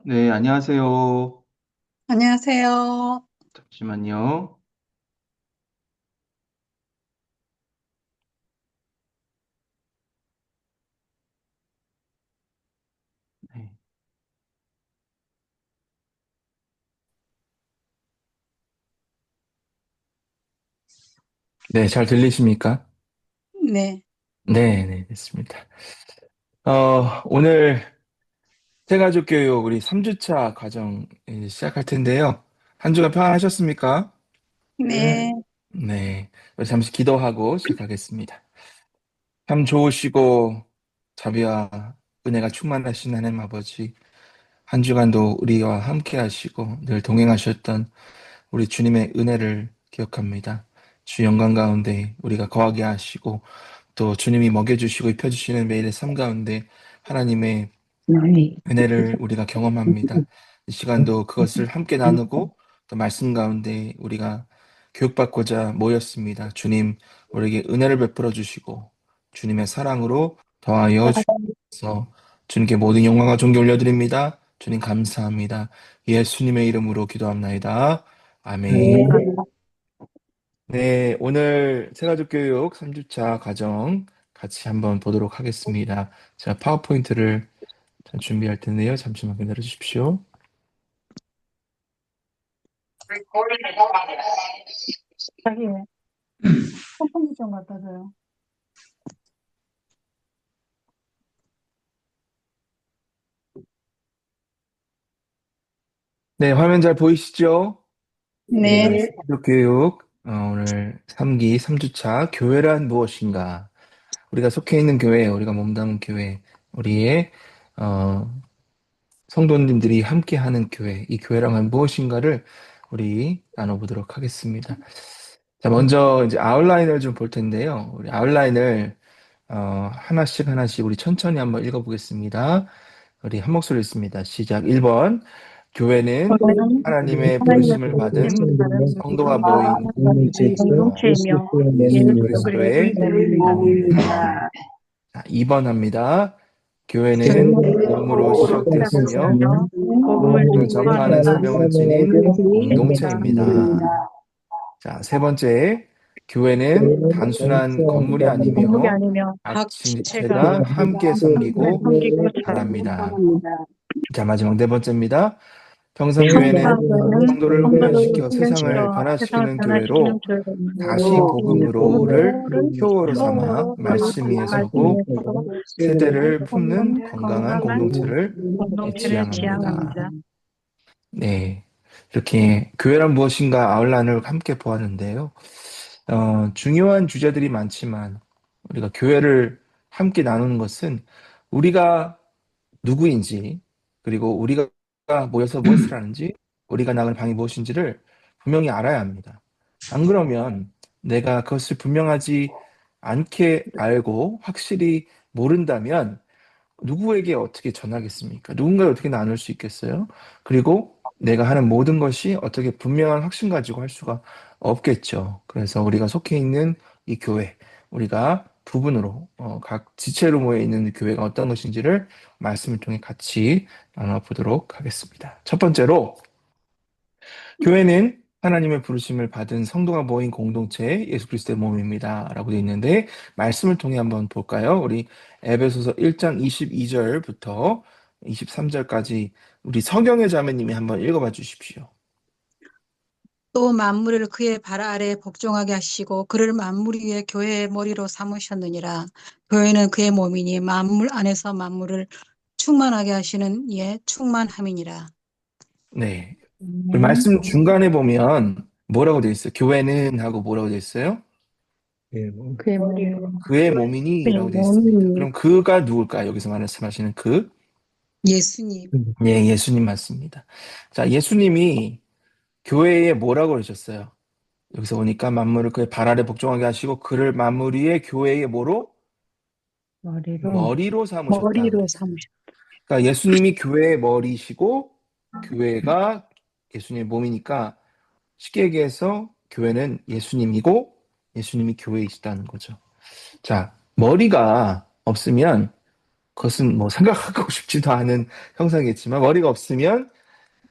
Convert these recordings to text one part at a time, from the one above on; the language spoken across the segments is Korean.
네, 안녕하세요. 안녕하세요. 잠시만요. 네, 네, 잘 들리십니까? 네, 네, 네, 됐습니다. 오늘 새가족교육 우리 3주차 과정 이제 시작할 텐데요. 한 주간 평안하셨습니까? 네, 네, 우리 잠시 기도하고 시작하겠습니다. 참 좋으시고 자비와 은혜가 충만하신 하나님 아버지, 한 주간도 우리와 함께 하시고 늘 동행하셨던 우리 주님의 은혜를 기억합니다. 주 영광 가운데 우리가 거하게 하시고 또 주님이 먹여주시고 입혀주시는 매일의 삶 가운데 하나님의 은혜를 우리가 경험합니다. 이 시간도 그것을 함께 나누고 또 말씀 가운데 우리가 교육받고자 모였습니다. 주님, 우리에게 은혜를 베풀어 주시고 주님의 사랑으로 더하여 주셔서 주님께 모든 영광과 존귀 올려드립니다. 주님 감사합니다. 예수님의 이름으로 기도합나이다. 아멘. 네, 오늘 새가족 교육 3주차 과정 같이 한번 보도록 하겠습니다. 자, 파워포인트를 준비할 텐데요. 잠시만 기다려 주십시오. 자기 선풍기 좀 갖다 줘요. 네, 화면 잘 보이시죠? 네, 우리 네, 새가족 교육 오늘 3기 3주차 교회란 무엇인가? 우리가 속해 있는 교회, 우리가 몸담은 교회, 우리의 어, 성도님들이 함께하는 교회, 이 교회란 무엇인가를 우리 나눠보도록 하겠습니다. 자, 먼저 이제 아웃라인을 좀 볼 텐데요. 우리 아웃라인을 하나씩 하나씩 우리 천천히 한번 읽어보겠습니다. 우리 한 목소리 있습니다. 시작. 1번. 교회는 저는 하나님의 하나님의 부르심을 받은 부르심을 받은 성도가 모인 공동체이며 공동체이며 예수 예수 그리스도의 그리스도의 몸입니다. 몸입니다. 자, 2번 합니다. 교회는 교회는 몸으로 시작되었으며 시작되었으며 복음을 복음을 전파하는 전파하는 사명을 지닌 공동체입니다. 공동체입니다. 자, 세 번째. 교회는 단순한 건물이 건물이 아니며 아니며 각 각 지체가 지체가 함께 함께 섬기고 섬기고 자랍니다. 자랍니다. 자, 마지막 네 번째입니다. 평성교회는 평화교회는 성도를 성도를 훈련시켜 세상을 훈련시켜 세상을 변화시키는 변화시키는 교회로 다시 교회로 복음으로를 복음으로를 표어로 삼아 표어로 삼아 말씀 위에 말씀 서고 위에서 세대를 품는 뽑는 건강한 건강한 공동체를 공동체를 지향합니다. 지향합니다. 네. 이렇게 교회란 무엇인가 아울란을 함께 보았는데요. 중요한 주제들이 많지만 우리가 교회를 함께 나누는 것은 우리가 누구인지, 그리고 우리가 모여서 무엇을 하는지, 우리가 나갈 방이 무엇인지를 분명히 알아야 합니다. 안 그러면 내가 그것을 분명하지 않게 알고 확실히 모른다면 누구에게 어떻게 전하겠습니까? 누군가에 어떻게 나눌 수 있겠어요? 그리고 내가 하는 모든 것이 어떻게 분명한 확신 가지고 할 수가 없겠죠. 그래서 우리가 속해 있는 이 교회, 우리가 부분으로 각 지체로 모여 있는 교회가 어떤 것인지를 말씀을 통해 같이 나눠보도록 하겠습니다. 첫 번째로 교회는 하나님의 부르심을 받은 성도가 모인 공동체 예수 그리스도의 몸입니다. 라고 되어 있는데 말씀을 통해 한번 볼까요? 우리 에베소서 1장 22절부터 23절까지 우리 서경의 자매님이 한번 읽어봐 주십시오. 또 만물을 그의 발 아래에 복종하게 하시고 그를 만물 위에 교회의 머리로 삼으셨느니라. 교회는 그의 몸이니 만물 안에서 만물을 충만하게 하시는 이의 충만함이니라. 네. 우리 네. 말씀 중간에 보면 뭐라고 되어 있어요? 교회는 하고 뭐라고 되어 있어요? 그의 몸, 그의 몸이니 그의 라고 되어 있습니다. 몸이 그럼 그가 누굴까요? 여기서 말씀하시는 그? 예수님. 예, 예수님 맞습니다. 자, 예수님이 교회에 뭐라고 그러셨어요? 여기서 보니까 만물을 그의 발 아래 복종하게 하시고 그를 만물 위에 교회의 뭐로? 머리로 머리로 삼으셨다 머리로 그랬어요. 삼으셨. 그러니까 예수님이 교회의 머리시고 교회가 예수님의 몸이니까 쉽게 얘기해서 교회는 예수님이고 예수님이 교회이시다는 거죠. 자, 머리가 없으면 그것은 뭐 생각하고 싶지도 않은 형상이겠지만 머리가 없으면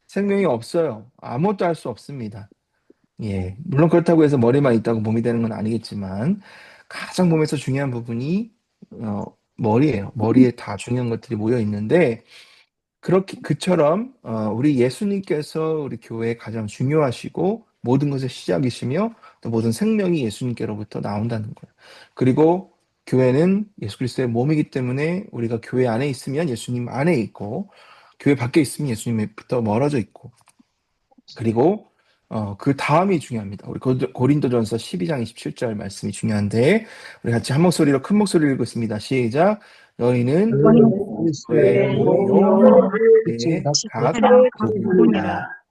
생명이 없어요. 아무것도 할 수 없습니다. 예. 물론 그렇다고 해서 머리만 있다고 몸이 되는 건 아니겠지만 가장 몸에서 중요한 부분이 어, 머리예요. 머리에 다 중요한 것들이 모여 있는데 그렇게 그처럼 우리 예수님께서 우리 교회에 가장 중요하시고 모든 것의 시작이시며 또 모든 생명이 예수님께로부터 나온다는 거예요. 그리고 교회는 예수 그리스도의 몸이기 때문에 우리가 교회 안에 있으면 예수님 안에 있고 교회 밖에 있으면 예수님부터 멀어져 있고 그리고 그 다음이 중요합니다. 우리 고린도전서 12장 27절 말씀이 중요한데 우리 같이 한 목소리로 큰 목소리를 읽겠습니다. 시작. 너희는 그리스도의 몸이요 네, 각 부분이다.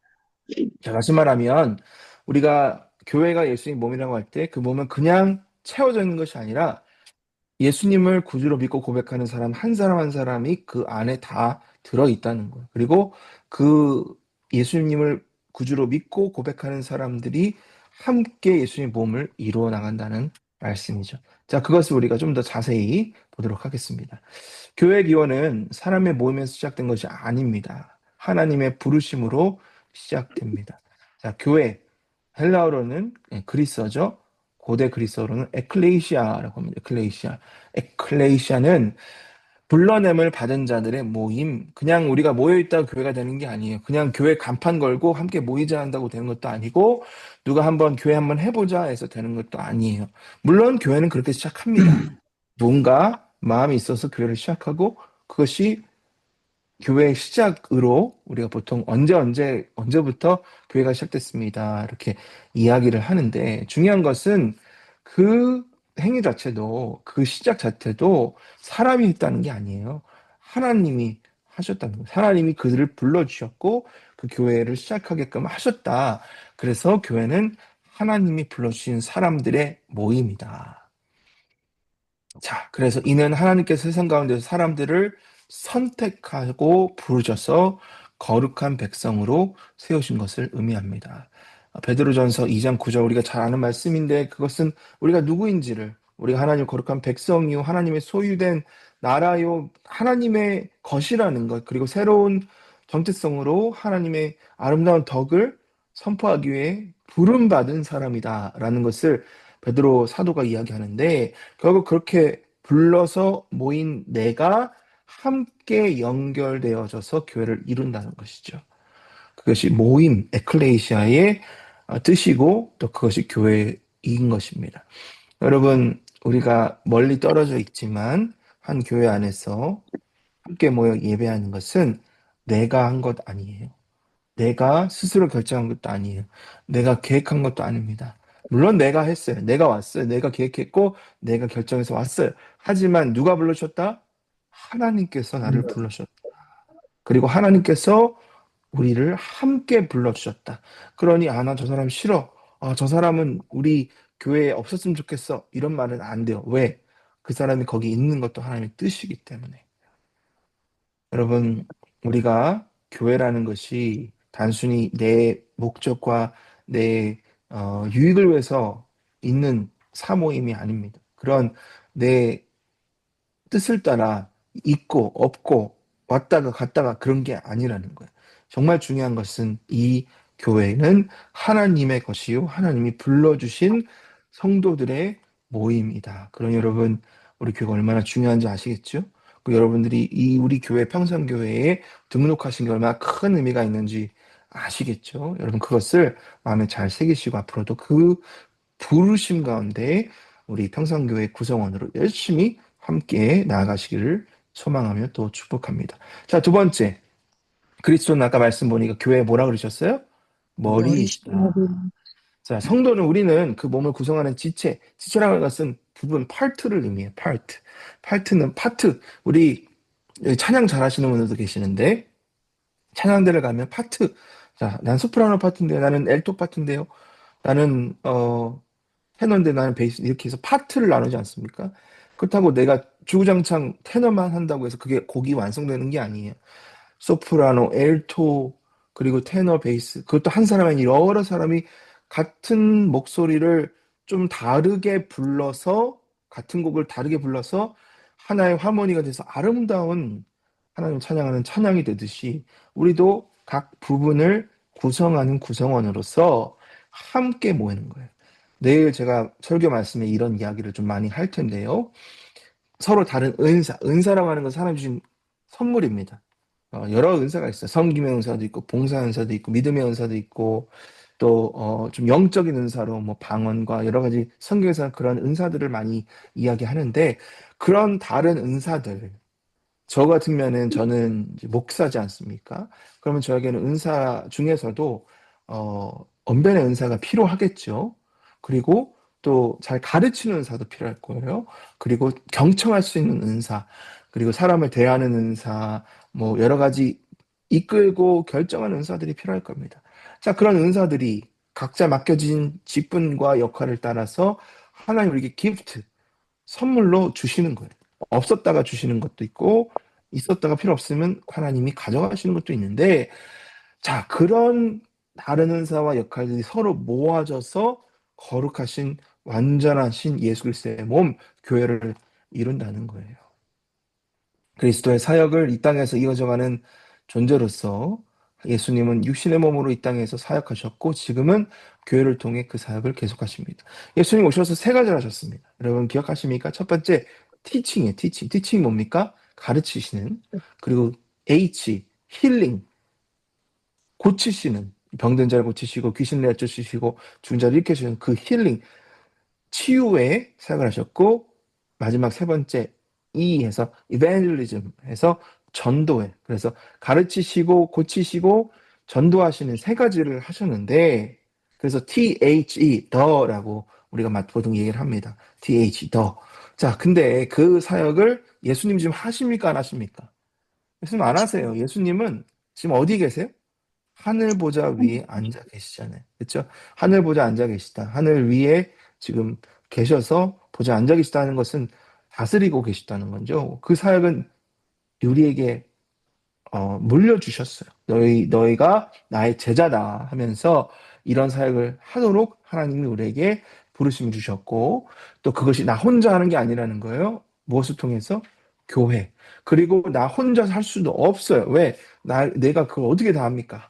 자, 다시 말하면 우리가 교회가 예수님 몸이라고 할 때 그 몸은 그냥 채워져 있는 것이 아니라 예수님을 구주로 믿고 고백하는 사람 한 사람 한 사람이 그 안에 다 들어 있다는 거예요. 그리고 그 예수님을 구주로 믿고 고백하는 사람들이 함께 예수님 몸을 이루어 나간다는 말씀이죠. 자, 그것을 우리가 좀 더 자세히 보도록 하겠습니다. 교회 기원은 사람의 모임에서 시작된 것이 아닙니다. 하나님의 부르심으로 시작됩니다. 자, 교회 헬라어로는 그리스어죠. 고대 그리스어로는 에클레시아라고 합니다. 에클레시아. 에클레시아는 불러냄을 받은 자들의 모임. 그냥 우리가 모여 있다가 교회가 되는 게 아니에요. 그냥 교회 간판 걸고 함께 모이자 한다고 되는 것도 아니고 누가 한번 교회 한번 해보자 해서 되는 것도 아니에요. 물론 교회는 그렇게 시작합니다. 뭔가 마음이 있어서 교회를 시작하고 그것이 교회의 시작으로 우리가 보통 언제부터 교회가 시작됐습니다. 이렇게 이야기를 하는데 중요한 것은 그 행위 자체도 그 시작 자체도 사람이 했다는 게 아니에요. 하나님이 하셨다는 거예요. 하나님이 그들을 불러주셨고 그 교회를 시작하게끔 하셨다. 그래서 교회는 하나님이 불러주신 사람들의 모임이다. 자, 그래서 이는 하나님께서 세상 가운데서 사람들을 선택하고 부르셔서 거룩한 백성으로 세우신 것을 의미합니다. 베드로전서 2장 9절 우리가 잘 아는 말씀인데 그것은 우리가 누구인지를 우리가 하나님 거룩한 백성이요 하나님의 소유된 나라요 하나님의 것이라는 것 그리고 새로운 정체성으로 하나님의 아름다운 덕을 선포하기 위해 부름받은 사람이다라는 것을 베드로 사도가 이야기하는데 결국 그렇게 불러서 모인 내가 함께 연결되어져서 교회를 이룬다는 것이죠. 그것이 모임, 에클레시아의 뜻이고 또 그것이 교회인 것입니다. 여러분, 우리가 멀리 떨어져 있지만 한 교회 안에서 함께 모여 예배하는 것은 내가 한 것 아니에요. 내가 스스로 결정한 것도 아니에요. 내가 계획한 것도 아닙니다. 물론 내가 했어요. 내가 왔어요. 내가 계획했고 내가 결정해서 왔어요. 하지만 누가 불러셨다? 하나님께서 나를 불러셨다. 그리고 하나님께서 우리를 함께 불러주셨다. 그러니 나 저 사람 싫어. 저 사람은 우리 교회에 없었으면 좋겠어. 이런 말은 안 돼요. 왜? 그 사람이 거기 있는 것도 하나님의 뜻이기 때문에. 여러분, 우리가 교회라는 것이 단순히 내 목적과 내 유익을 위해서 있는 사모임이 아닙니다. 그런 내 뜻을 따라 있고 없고 왔다가 갔다가 그런 게 아니라는 거예요. 정말 중요한 것은 이 교회는 하나님의 것이요. 하나님이 불러주신 성도들의 모임이다. 그럼 여러분, 우리 교회가 얼마나 중요한지 아시겠죠? 그 여러분들이 이 우리 교회 평산교회에 등록하신 게 얼마나 큰 의미가 있는지 아시겠죠? 여러분 그것을 마음에 잘 새기시고 앞으로도 그 부르심 가운데 우리 평산교회 구성원으로 열심히 함께 나아가시기를 소망하며 또 축복합니다. 자, 두 번째. 그리스도는 아까 말씀 보니까 교회에 뭐라 그러셨어요? 머리시고 머리이시다. 자, 성도는 우리는 그 몸을 구성하는 지체라는 것은 부분, 파트를 의미해요. 파트는 파트. 우리 찬양 잘하시는 분들도 계시는데 찬양대를 가면 파트. 자, 난 소프라노 파트인데요. 나는 엘토 파트인데요. 나는 테너인데 나는 베이스 이렇게 해서 파트를 나누지 않습니까? 그렇다고 내가 주구장창 테너만 한다고 해서 그게 곡이 완성되는 게 아니에요. 소프라노, 엘토, 그리고 테너, 베이스. 그것도 한 사람이 아니라 여러 사람이 같은 목소리를 좀 다르게 불러서 같은 곡을 다르게 불러서 하나의 화모니가 돼서 아름다운 하나님을 찬양하는 찬양이 되듯이 우리도 각 부분을 구성하는 구성원으로서 함께 모이는 거예요. 내일 제가 설교 말씀에 이런 이야기를 좀 많이 할 텐데요. 서로 다른 은사라고 하는 건 사람 주신 선물입니다. 여러 은사가 있어요. 섬김의 은사도 있고, 봉사 은사도 있고, 믿음의 은사도 있고, 또, 좀 영적인 은사로 뭐 방언과 여러 가지 성경에서 그런 은사들을 많이 이야기하는데, 그런 다른 은사들, 저 같으면은 저는 이제 목사지 않습니까? 그러면 저에게는 은사 중에서도 언변의 은사가 필요하겠죠. 그리고 또 잘 가르치는 은사도 필요할 거예요. 그리고 경청할 수 있는 은사, 그리고 사람을 대하는 은사, 뭐 여러 가지 이끌고 결정하는 은사들이 필요할 겁니다. 자, 그런 은사들이 각자 맡겨진 직분과 역할을 따라서 하나님 우리에게 기프트, 선물로 주시는 거예요. 없었다가 주시는 것도 있고, 있었다가 필요 없으면 하나님이 가져가시는 것도 있는데, 자, 그런 다른 은사와 역할들이 서로 모아져서 거룩하신, 완전하신 예수 그리스도의 몸, 교회를 이룬다는 거예요. 그리스도의 사역을 이 땅에서 이어져가는 존재로서 예수님은 육신의 몸으로 이 땅에서 사역하셨고 지금은 교회를 통해 그 사역을 계속하십니다. 예수님 오셔서 세 가지를 하셨습니다. 여러분 기억하십니까? 첫 번째 티칭이에요. 티칭. 티칭이 뭡니까? 가르치시는. 그리고 H 힐링 고치시는. 병든 자를 고치시고 귀신 내쫓으시고 죽은 자를 일으키시는 그 힐링 치유의 사역을 하셨고 마지막 세 번째 E에서 evangelism 해서 전도회 그래서 가르치시고 고치시고 전도하시는 세 가지를 하셨는데 그래서 THE 더라고 우리가 보통 얘기를 합니다. TH 더. 자, 근데 그 사역을 예수님 지금 하십니까 안 하십니까? 예수님 안 하세요. 예수님은 지금 어디 계세요? 하늘 보좌 위에 앉아 계시잖아요. 그렇죠? 하늘 보좌 앉아 계시다. 하늘 위에 지금 계셔서 보좌 앉아 계시다는 것은 다스리고 계시다는 거죠. 그 사역은 우리에게 물려주셨어요. 너희가 나의 제자다 하면서 이런 사역을 하도록 하나님이 우리에게 부르심을 주셨고 또 그것이 나 혼자 하는 게 아니라는 거예요. 무엇을 통해서? 교회. 그리고 나 혼자 할 수도 없어요. 왜? 내가 그걸 어떻게 다 합니까?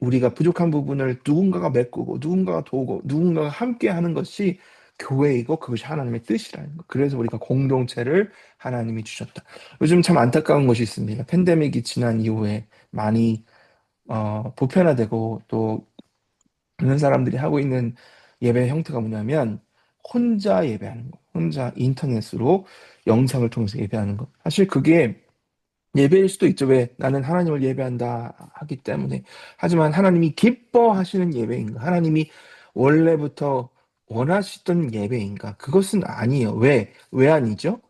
우리가 부족한 부분을 누군가가 메꾸고 누군가가 도우고 누군가가 함께 하는 것이 교회이고 그것이 하나님의 뜻이라는 거. 그래서 우리가 공동체를 하나님이 주셨다. 요즘 참 안타까운 것이 있습니다. 팬데믹이 지난 이후에 많이 보편화되고 또 많은 사람들이 하고 있는 예배 형태가 뭐냐면 혼자 예배하는 거. 혼자 인터넷으로 영상을 통해서 예배하는 거. 사실 그게 예배일 수도 있죠. 왜? 나는 하나님을 예배한다 하기 때문에. 하지만 하나님이 기뻐하시는 예배인가? 하나님이 원래부터 원하시던 예배인가? 그것은 아니에요. 왜? 왜 아니죠?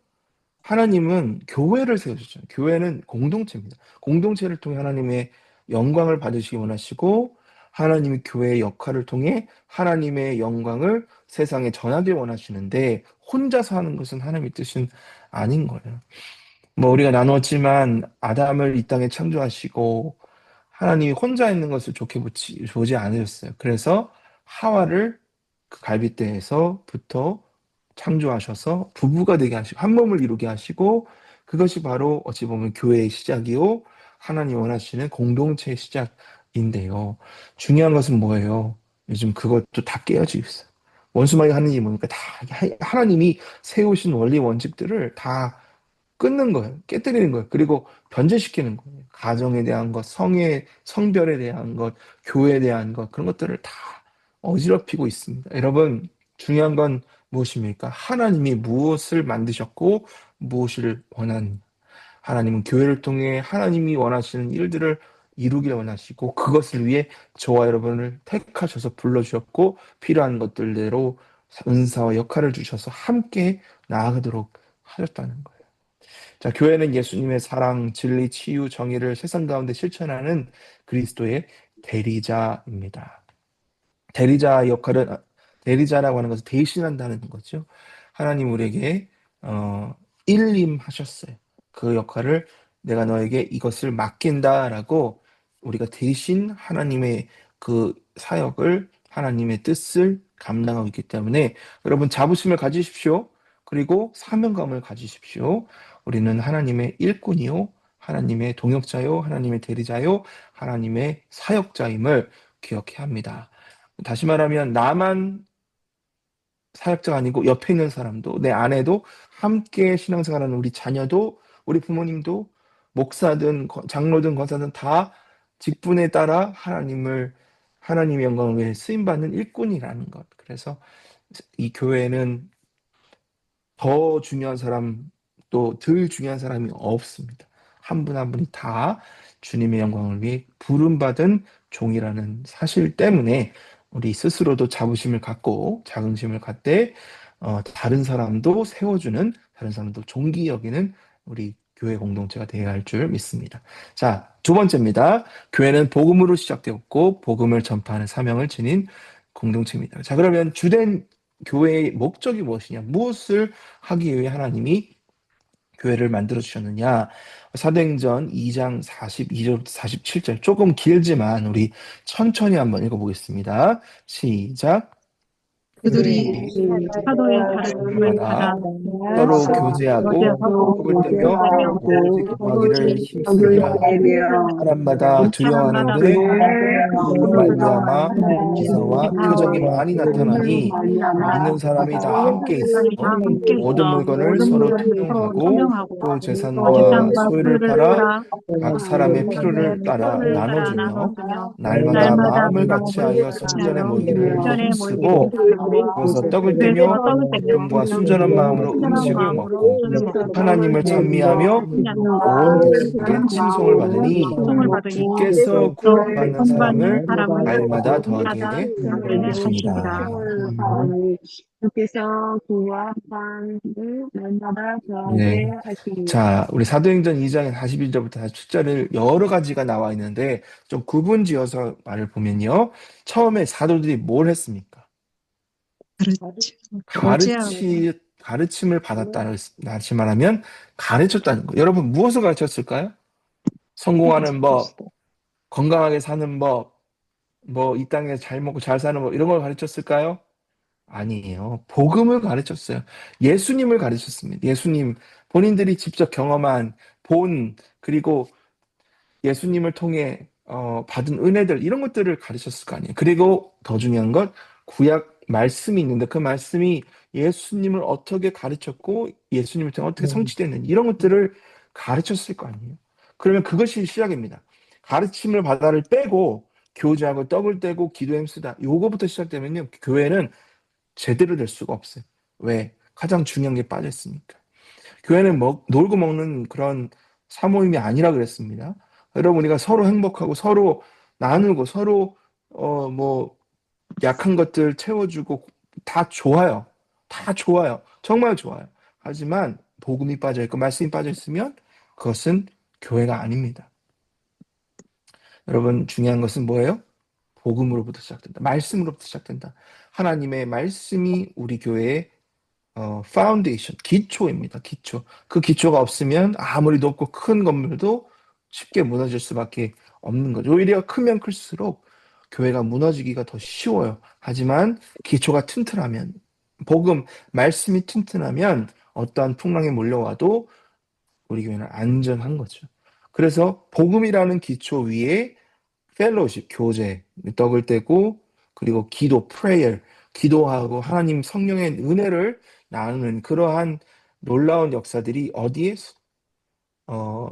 하나님은 교회를 세우셨잖아요. 교회는 공동체입니다. 공동체를 통해 하나님의 영광을 받으시기 원하시고 하나님이 교회의 역할을 통해 하나님의 영광을 세상에 전하길 원하시는데 혼자서 하는 것은 하나님의 뜻은 아닌 거예요. 뭐 우리가 나누었지만 아담을 이 땅에 창조하시고 하나님이 혼자 있는 것을 좋게 보지 않으셨어요. 그래서 하와를 그 갈빗대에서부터 창조하셔서 부부가 되게 하시고 한 몸을 이루게 하시고 그것이 바로 어찌 보면 교회의 시작이요 하나님 원하시는 공동체의 시작인데요. 중요한 것은 뭐예요? 요즘 그것도 다 깨어지고 있어요. 원수마귀 하는 일이 뭡니까? 다 하나님이 세우신 원리 원칙들을 다 끊는 거예요. 깨뜨리는 거예요. 그리고 변제시키는 거예요. 가정에 대한 것, 성별에 대한 것, 교회에 대한 것, 그런 것들을 다 어지럽히고 있습니다. 여러분, 중요한 건 무엇입니까? 하나님이 무엇을 만드셨고, 무엇을 원하는, 하나님은 교회를 통해 하나님이 원하시는 일들을 이루기를 원하시고, 그것을 위해 저와 여러분을 택하셔서 불러주셨고, 필요한 것들대로 은사와 역할을 주셔서 함께 나아가도록 하셨다는 거예요. 자, 교회는 예수님의 사랑, 진리, 치유, 정의를 세상 가운데 실천하는 그리스도의 대리자입니다. 대리자 역할은 대리자라고 하는 것은 대신한다는 거죠. 하나님 우리에게 일림하셨어요. 그 역할을 내가 너에게 이것을 맡긴다라고 우리가 대신 하나님의 그 사역을 하나님의 뜻을 감당하고 있기 때문에 여러분 자부심을 가지십시오. 그리고 사명감을 가지십시오. 우리는 하나님의 일꾼이요, 하나님의 동역자요, 하나님의 대리자요, 하나님의 사역자임을 기억해야 합니다. 다시 말하면 나만 사역자가 아니고 옆에 있는 사람도, 내 아내도, 함께 신앙생활하는 우리 자녀도, 우리 부모님도, 목사든 장로든 권사든 다 직분에 따라 하나님의 영광을 위해 쓰임 받는 일꾼이라는 것. 그래서 이 교회는 더 중요한 사람, 또 덜 중요한 사람이 없습니다. 한 분 한 분이 다 주님의 영광을 위해 부름받은 종이라는 사실 때문에 우리 스스로도 자부심을 갖고 자긍심을 갖되 다른 사람도 세워주는, 다른 사람도 존귀 여기는 우리 교회 공동체가 되어야 할 줄 믿습니다. 자, 두 번째입니다. 교회는 복음으로 시작되었고 복음을 전파하는 사명을 지닌 공동체입니다. 자, 그러면 주된 교회의 목적이 무엇이냐? 무엇을 하기 위해 하나님이 교회를 만들어 주셨느냐? 사도행전 2장 42절부터 47절, 조금 길지만 우리 천천히 한번 읽어보겠습니다. 시작. 그들이 그들이 사도의 가르침을 마다 따라 서로 교제하고 교제하고 꿈을 떼며 꿈을 오직 기도하기를 오직 힘쓰니라. 사람마다 사람마다 두려워하는데 그들로 그들로 말미암아 기사와 기사와 표적이 많이 표적이 나타나니 많이 믿는 나타나니 사람이 다 함께 믿는 사람이 다 있어 함께 모든 있어 물건을 모든 서로 물건을 서로 통용하고 통용하고 또 또 재산과 재산과 소유를 소유를 팔아 팔아 각 사람의 사람의 필요를 따라 필요를 따라 나눠주며 나눠주며 날마다 날마다 마음을 마음을 같이하여 성전에 같이하여 모이기를 성전에 모이기를 힘쓰고 힘쓰고 그래서 떡을 그래서 떼며 떡을 떼며 기쁨과 순전한 마음으로 순전한 음식을 마음으로 먹고 음식을 먹고 하나님을 찬미하며 온 백성에게 칭송을 받으니 칭송을 받으니 주께서 또 구원받는 구원받는 사람을 사람을 날마다 날마다 더하게 더하게 하시리라. 하십니다. 주께서 구원을 날마다 더하게 네. 하시니 자, 우리 사도행전 2장 41절부터 47절을 여러 가지가 나와 있는데 좀 구분 지어서 말을 보면요. 처음에 사도들이 뭘 했습니까? 그렇지. 교제하고 가르침을 받았다는, 다시 말하면 가르쳤다는 거. 여러분, 무엇을 가르쳤을까요? 성공하는 법, 건강하게 사는 법, 뭐 이 땅에서 잘 먹고 잘 사는 법, 이런 걸 가르쳤을까요? 아니에요. 복음을 가르쳤어요. 예수님을 가르쳤습니다. 예수님, 본인들이 직접 경험한 그리고 예수님을 통해 받은 은혜들, 이런 것들을 가르쳤을 거 아니에요. 그리고 더 중요한 건 구약 말씀이 있는데 그 말씀이 예수님을 어떻게 가르쳤고 예수님을 통해 어떻게 성취됐는지 이런 것들을 가르쳤을 거 아니에요. 그러면 그것이 시작입니다. 가르침을 바다를 빼고 교제하고 떡을 떼고 기도에 힘쓰다. 요거부터 시작되면요. 교회는 제대로 될 수가 없어요. 왜? 가장 중요한 게 빠졌으니까. 교회는 놀고 먹는 그런 사모임이 아니라 그랬습니다. 여러분, 우리가 서로 행복하고 서로 나누고 서로 뭐 약한 것들 채워주고 다 좋아요. 다 좋아요. 정말 좋아요. 하지만 복음이 빠져 있고 말씀이 빠져 있으면 그것은 교회가 아닙니다. 여러분, 중요한 것은 뭐예요? 복음으로부터 시작된다. 말씀으로부터 시작된다. 하나님의 말씀이 우리 교회의 파운데이션, 기초입니다. 기초. 그 기초가 없으면 아무리 높고 큰 건물도 쉽게 무너질 수밖에 없는 거죠. 오히려 크면 클수록 교회가 무너지기가 더 쉬워요. 하지만 기초가 튼튼하면, 말씀이 튼튼하면 어떠한 풍랑이 몰려와도 우리 교회는 안전한 거죠. 그래서 복음이라는 기초 위에 펠로십, 교제, 떡을 떼고 그리고 기도, 프레이어, 기도하고 하나님 성령의 은혜를 나누는 그러한 놀라운 역사들이 어디에 어,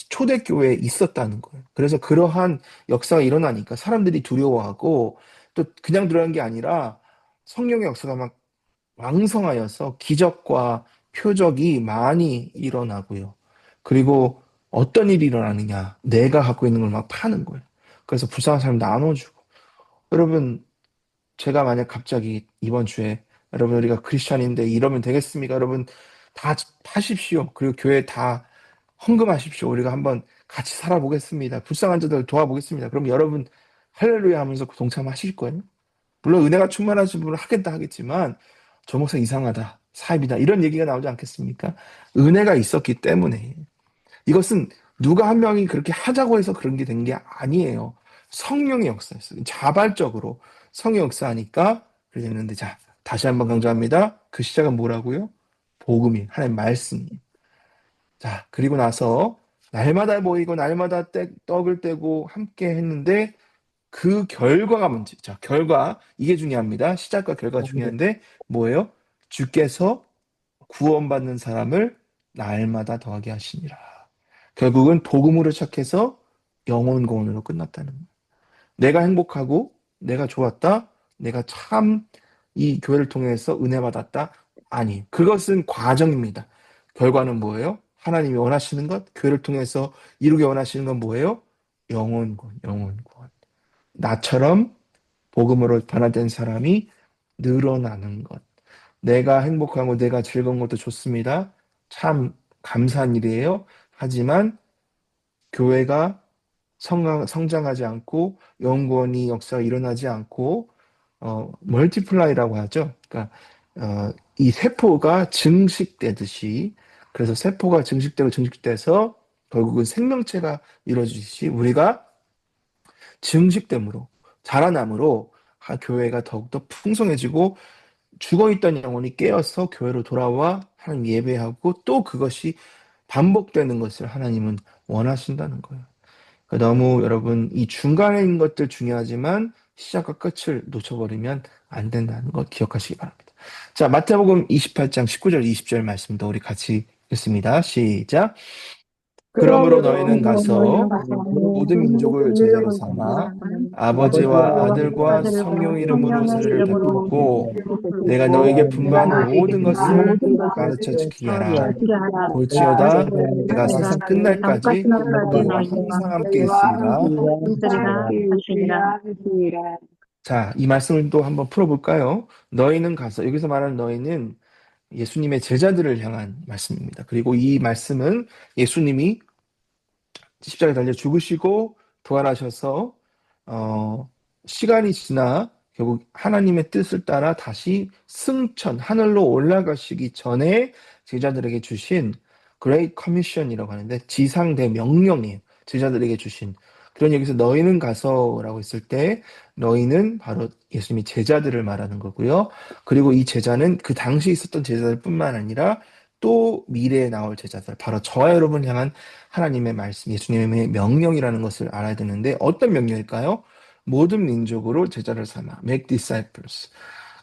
초대교회에 있었다는 거예요. 그래서 그러한 역사가 일어나니까 사람들이 두려워하고 또 그냥 들어간 게 아니라 성령의 역사가 막 왕성하여서 기적과 표적이 많이 일어나고요. 그리고 어떤 일이 일어나느냐? 내가 갖고 있는 걸 막 파는 거예요. 그래서 불쌍한 사람 나눠주고. 여러분, 제가 만약 갑자기 이번 주에 여러분 우리가 크리스천인데 이러면 되겠습니까? 여러분 다 파십시오. 그리고 교회 다 헌금하십시오. 우리가 한번 같이 살아보겠습니다. 불쌍한 자들 도와보겠습니다. 그럼 여러분 할렐루야 하면서 동참하실 거예요? 물론 은혜가 충만하신 분은 하겠다 하겠지만 저 목사 이상하다, 사입이다 이런 얘기가 나오지 않겠습니까? 은혜가 있었기 때문에. 이것은 누가 한 명이 그렇게 하자고 해서 그런 게 된 게 아니에요. 성령의 역사였어요. 자발적으로 성의 역사하니까 그랬는데, 자, 다시 한번 강조합니다. 그 시작은 뭐라고요? 복음이 하나님 말씀이. 자, 그리고 나서 날마다 모이고 날마다 떡을 떼고 함께 했는데 그 결과가 문제. 자, 결과 이게 중요합니다. 시작과 결과가 중요한데 뭐예요? 주께서 구원받는 사람을 날마다 더하게 하시니라. 결국은 복음으로 시작해서 영혼 구원으로 끝났다는 거예요. 내가 행복하고 내가 좋았다. 내가 참 이 교회를 통해서 은혜 받았다. 아니, 그것은 과정입니다. 결과는 뭐예요? 하나님이 원하시는 것, 교회를 통해서 이루기 원하시는 건 뭐예요? 영혼 구원, 영혼 구원. 나처럼 복음으로 변화된 사람이 늘어나는 것. 내가 행복하고 내가 즐거운 것도 좋습니다. 참 감사한 일이에요. 하지만 교회가 성장하지 않고 영원히 역사가 일어나지 않고 멀티플라이라고 하죠. 그러니까 이 세포가 증식되듯이 그래서 세포가 증식되고 증식돼서 결국은 생명체가 이루어지듯이 우리가 증식됨으로 자라남으로 교회가 더욱더 풍성해지고 죽어있던 영혼이 깨어서 교회로 돌아와 하나님 예배하고 또 그것이 반복되는 것을 하나님은 원하신다는 거예요. 그러니까 너무 여러분 이 중간에 있는 것들 중요하지만 시작과 끝을 놓쳐버리면 안 된다는 거 기억하시기 바랍니다. 자, 마태복음 28장 19절 20절 말씀도 우리 같이 읽습니다. 시작. 그러므로 너희는 너희는 가서 가서 모든 민족을 제자로 인류를 삼아 제자로 아버지와 아들과 아들과 성령 이름으로 성령의 세례를 이름으로 베푸고 내가 베푸고 너에게 내가 분부한 너에게 모든 분부한 것을 모든 것을 가르쳐 지키게 하라. 지키게 하라. 볼지어다 내가 내가 세상 세상 끝날까지 끝날까지 너희와 너희와 항상 함께 너희와 있으리라. 항상 함께 있으리라 하시니라. 자, 이 말씀을 또 한번 풀어볼까요? 너희는 가서, 여기서 말하는 너희는 예수님의 제자들을 향한 말씀입니다. 그리고 이 말씀은 예수님이 십자가에 달려 죽으시고 부활하셔서 시간이 지나 결국 하나님의 뜻을 따라 다시 승천 하늘로 올라가시기 전에 제자들에게 주신 Great Commission이라고 하는데 지상대 명령이에요. 제자들에게 주신. 그런 여기서 너희는 가서라고 했을 때 너희는 바로 예수님이 제자들을 말하는 거고요. 그리고 이 제자는 그 당시 있었던 제자들뿐만 아니라 또 미래에 나올 제자들, 바로 저와 여러분 향한 하나님의 말씀, 예수님의 명령이라는 것을 알아야 되는데 어떤 명령일까요? 모든 민족으로 제자를 삼아, make disciples.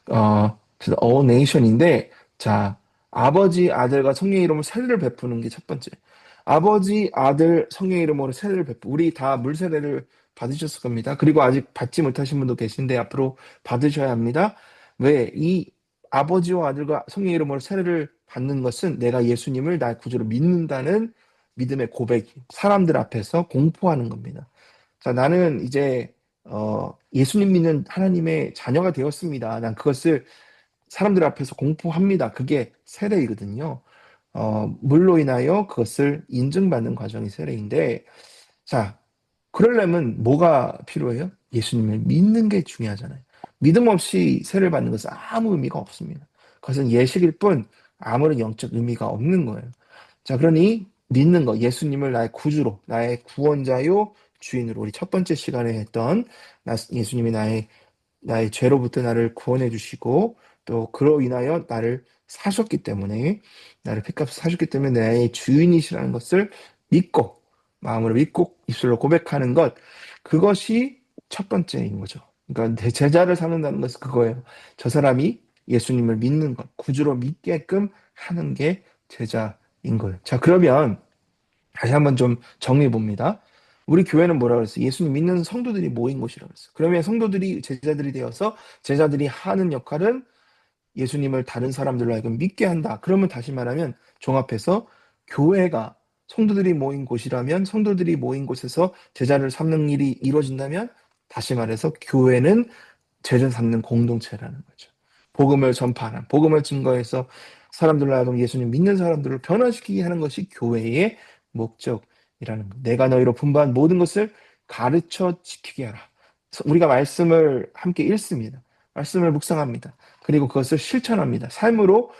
그래서 all nation인데, 자, 아버지, 아들과 성령의 이름으로 세례를 베푸는 게 첫 번째. 아버지, 아들, 성령의 이름으로 세례를 우리 다 물세례를 받으셨을 겁니다. 그리고 아직 받지 못하신 분도 계신데 앞으로 받으셔야 합니다. 왜? 이 아버지와 아들과 성령의 이름으로 세례를 받는 것은 내가 예수님을 나의 구주로 믿는다는 믿음의 고백, 사람들 앞에서 공포하는 겁니다. 자, 나는 이제 예수님 믿는 하나님의 자녀가 되었습니다. 난 그것을 사람들 앞에서 공포합니다. 그게 세례이거든요. 물로 인하여 그것을 인증받는 과정이 세례인데, 자, 그러려면 뭐가 필요해요? 예수님을 믿는 게 중요하잖아요. 믿음 없이 세례를 받는 것은 아무 의미가 없습니다. 그것은 예식일 뿐 아무런 영적 의미가 없는 거예요. 자, 그러니 믿는 거, 예수님을 나의 구주로, 나의 구원자요, 주인으로, 우리 첫 번째 시간에 했던 예수님이 나의 죄로부터 나를 구원해 주시고 또 그로 인하여 나를 사셨기 때문에 나를 핏값 사셨기 때문에 나의 주인이시라는 것을 믿고 마음으로 믿고 입술로 고백하는 것 그것이 첫 번째인 거죠. 그러니까 내 제자를 삼는다는 것은 그거예요. 저 사람이 예수님을 믿는 것, 구주로 믿게끔 하는 게 제자인 거예요. 자, 그러면 다시 한번 좀 정리해 봅니다. 우리 교회는 뭐라 그랬어요? 예수님 믿는 성도들이 모인 곳이라고 그랬어요. 그러면 성도들이 제자들이 되어서 제자들이 하는 역할은 예수님을 다른 사람들로 하여금 믿게 한다. 그러면 다시 말하면 종합해서 교회가 성도들이 모인 곳이라면 성도들이 모인 곳에서 제자를 삼는 일이 이루어진다면 다시 말해서 교회는 제자 삼는 공동체라는 거죠. 복음을 전파하는, 복음을 증거해서 사람들로 하여금 예수님 믿는 사람들을 변화시키게 하는 것이 교회의 목적이라는 거. 내가 너희로 분부한 모든 것을 가르쳐 지키게 하라. 우리가 말씀을 함께 읽습니다. 말씀을 묵상합니다. 그리고 그것을 실천합니다. 삶으로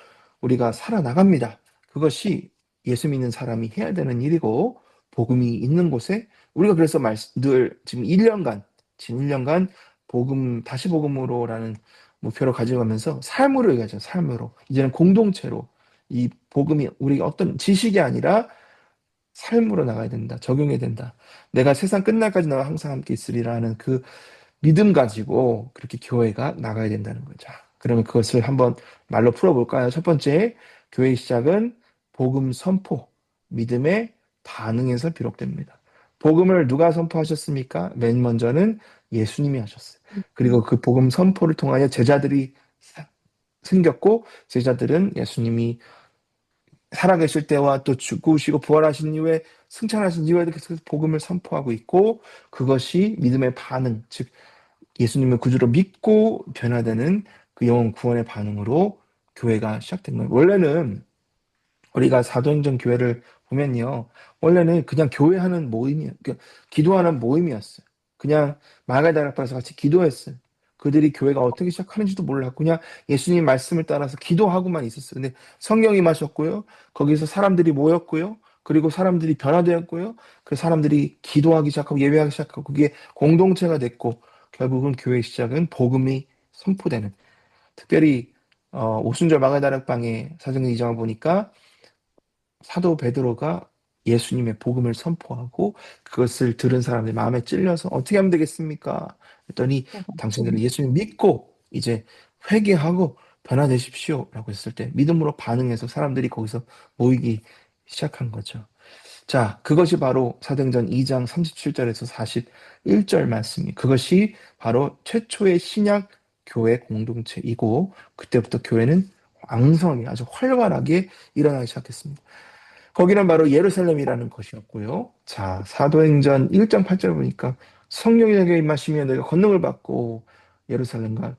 우리가 살아나갑니다. 그것이 예수 믿는 사람이 해야 되는 일이고 복음이 있는 곳에 우리가 그래서 늘 지금 1년간 복음 다시 복음으로라는 목표를 가져가면서 삶으로 얘기하죠. 삶으로 이제는 공동체로 이 복음이 우리가 어떤 지식이 아니라 삶으로 나가야 된다. 적용해야 된다. 내가 세상 끝날까지 나와 항상 함께 있으리라는 그 믿음 가지고 그렇게 교회가 나가야 된다는 거죠. 그러면 그것을 한번 말로 풀어볼까요? 첫 번째, 교회의 시작은 복음 선포, 믿음의 반응에서 비롯됩니다. 복음을 누가 선포하셨습니까? 맨 먼저는 예수님이 하셨어요. 그리고 그 복음 선포를 통하여 제자들이 생겼고, 제자들은 예수님이 살아계실 때와 또 죽으시고 부활하신 이후에 승천하신 이후에 계속 복음을 선포하고 있고, 그것이 믿음의 반응, 즉 예수님을 구주로 믿고 변화되는 그 영혼 구원의 반응으로 교회가 시작된 거예요. 원래는 우리가 사도행전 교회를 보면요. 원래는 그냥 교회하는 모임이었어요. 기도하는 모임이었어요. 그냥 마가다락방에서 같이 기도했어요. 그들이 교회가 어떻게 시작하는지도 몰랐고 그냥 예수님 말씀을 따라서 기도하고만 있었어요. 근데 성령이 마셨고요. 거기서 사람들이 모였고요. 그리고 사람들이 변화되었고요. 그 사람들이 기도하기 시작하고 예배하기 시작하고 그게 공동체가 됐고 결국은 교회의 시작은 복음이 선포되는 특별히 오순절 마가다락방의 사도행 2장을 보니까 사도 베드로가 예수님의 복음을 선포하고 그것을 들은 사람들이 마음에 찔려서 어떻게 하면 되겠습니까? 했더니 당신들은 예수님 믿고 이제 회개하고 변화되십시오 라고 했을 때 믿음으로 반응해서 사람들이 거기서 모이기 시작한 거죠. 자, 그것이 바로 사도행전 2장 37절에서 41절 말씀이 그것이 바로 최초의 신약 교회 공동체이고 그때부터 교회는 왕성하게 아주 활발하게 일어나기 시작했습니다. 거기는 바로 예루살렘이라는 것이었고요. 자, 사도행전 1장 8절 보니까 성령이 내게 임하시며 내가 권능을 받고 예루살렘과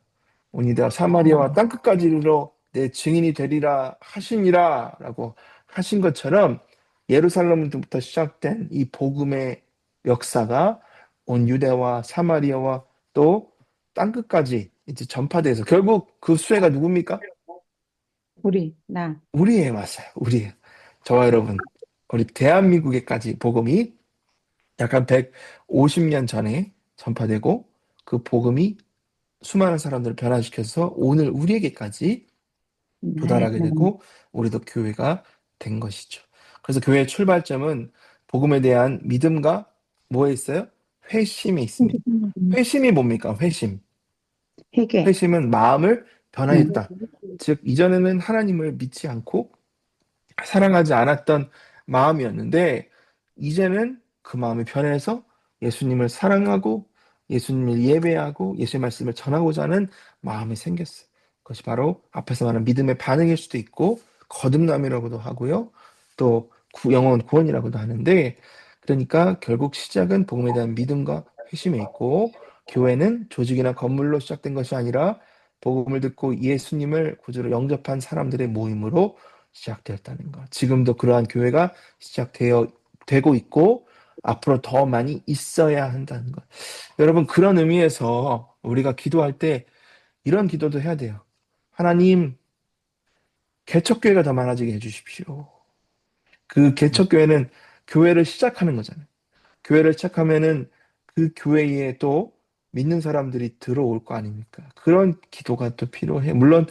오니라 사마리아와 땅끝까지 이르러 내 증인이 되리라 하시니라 라고 하신 것처럼 예루살렘부터 시작된 이 복음의 역사가 온 유대와 사마리아와 또 땅끝까지 이제 전파돼서 결국 그 수혜가 누굽니까? 나. 우리의 맞아요. 우리의 저와 여러분 우리 대한민국에까지 복음이 약간 150년 전에 전파되고 그 복음이 수많은 사람들을 변화시켜서 오늘 우리에게까지 도달하게 되고 우리도 교회가 된 것이죠. 그래서 교회의 출발점은 복음에 대한 믿음과 뭐에 있어요? 회심에 있습니다. 회심이 뭡니까? 회심. 회개. 회심은 마음을 변화했다. 즉 이전에는 하나님을 믿지 않고 사랑하지 않았던 마음이었는데 이제는 그 마음이 변해서 예수님을 사랑하고 예수님을 예배하고 예수의 말씀을 전하고자 하는 마음이 생겼어요. 그것이 바로 앞에서 말한 믿음의 반응일 수도 있고 거듭남이라고도 하고요. 또 영혼 구원이라고도 하는데 그러니까 결국 시작은 복음에 대한 믿음과 회심에 있고 교회는 조직이나 건물로 시작된 것이 아니라 복음을 듣고 예수님을 구주로 영접한 사람들의 모임으로 시작되었다는 것. 지금도 그러한 교회가 되고 있고 앞으로 더 많이 있어야 한다는 것. 여러분 그런 의미에서 우리가 기도할 때 이런 기도도 해야 돼요. 하나님 개척교회가 더 많아지게 해주십시오. 그 개척교회는 교회를 시작하는 거잖아요. 교회를 시작하면은 그 교회에 또 믿는 사람들이 들어올 거 아닙니까? 그런 기도가 또 필요해. 물론